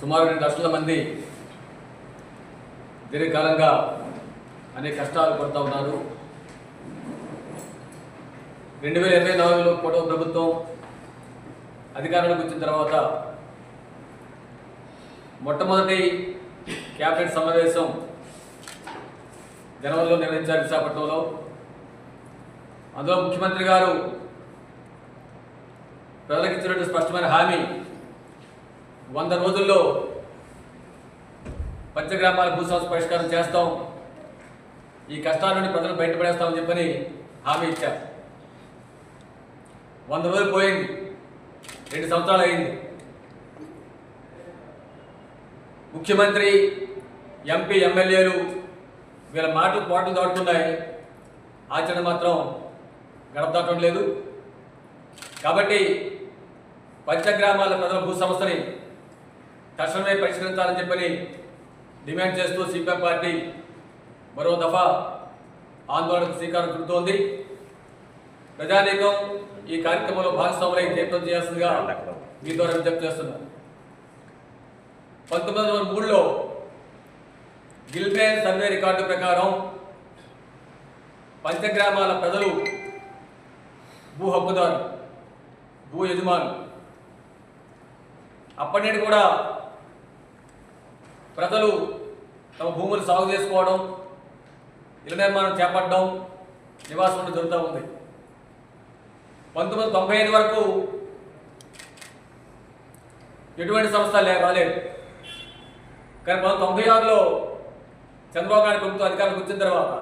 సుమారు 2 లక్షల మంది దీర్ఘకాలంగా అనేక కష్టాలు పడుతూ ఉన్నారు. 2024లో కూటమి ప్రభుత్వం అధికారంలోకి వచ్చిన తర్వాత మొట్టమొదటి క్యాబినెట్ సమావేశం జనవరిలో నిర్వహించారు విశాఖపట్నంలో. అందులో ముఖ్యమంత్రి గారు ప్రజలకు ఇచ్చినటువంటి స్పష్టమైన హామీ 100 రోజుల్లో పంచగ్రామాల భూ సమస్య పరిష్కారం చేస్తాం, ఈ కష్టాల నుండి ప్రజలు బయటపడేస్తామని చెప్పని హామీ ఇచ్చారు. 100 రోజులు పోయింది, 2 సంవత్సరాలు అయింది. ముఖ్యమంత్రి, ఎంపీ, ఎమ్మెల్యేలు వీళ్ళ మాటలు పోటలు దాటుతున్నాయి, ఆచరణ మాత్రం గడప దాటం లేదు. కాబట్టి పంచగ్రామాల ప్రజల భూ సమస్యని తక్షణమే పరిష్కరించాలని చెప్పని డిమాండ్ చేస్తూ సిపిఎం పార్టీ మరో దఫా ఆందోళనకు శ్రీకారం చుడుతోంది. ప్రజానీకం ఈ కార్యక్రమంలో భాగస్వాములై జయప్రదం చేయాల్సిందిగా మీ ద్వారా విజ్ఞప్తి చేస్తున్నారు. 1903లో గిల్బెన్ సర్వే రికార్డు ప్రకారం పంచగ్రామాల ప్రజలు భూ హక్కుదారు, భూ యజమానులు. అప్పటి నుండి కూడా ప్రజలు తమ భూములు సాగు చేసుకోవడం, ఇళ్ల నిర్మాణం చేపట్టడం, నివాసం జరుగుతూ ఉంది. 1995 వరకు ఎటువంటి సంస్థ రాలేదు. కానీ 1996లో చంద్రబాబు నాయుడు ప్రభుత్వం అధికారంలోకి వచ్చిన తర్వాత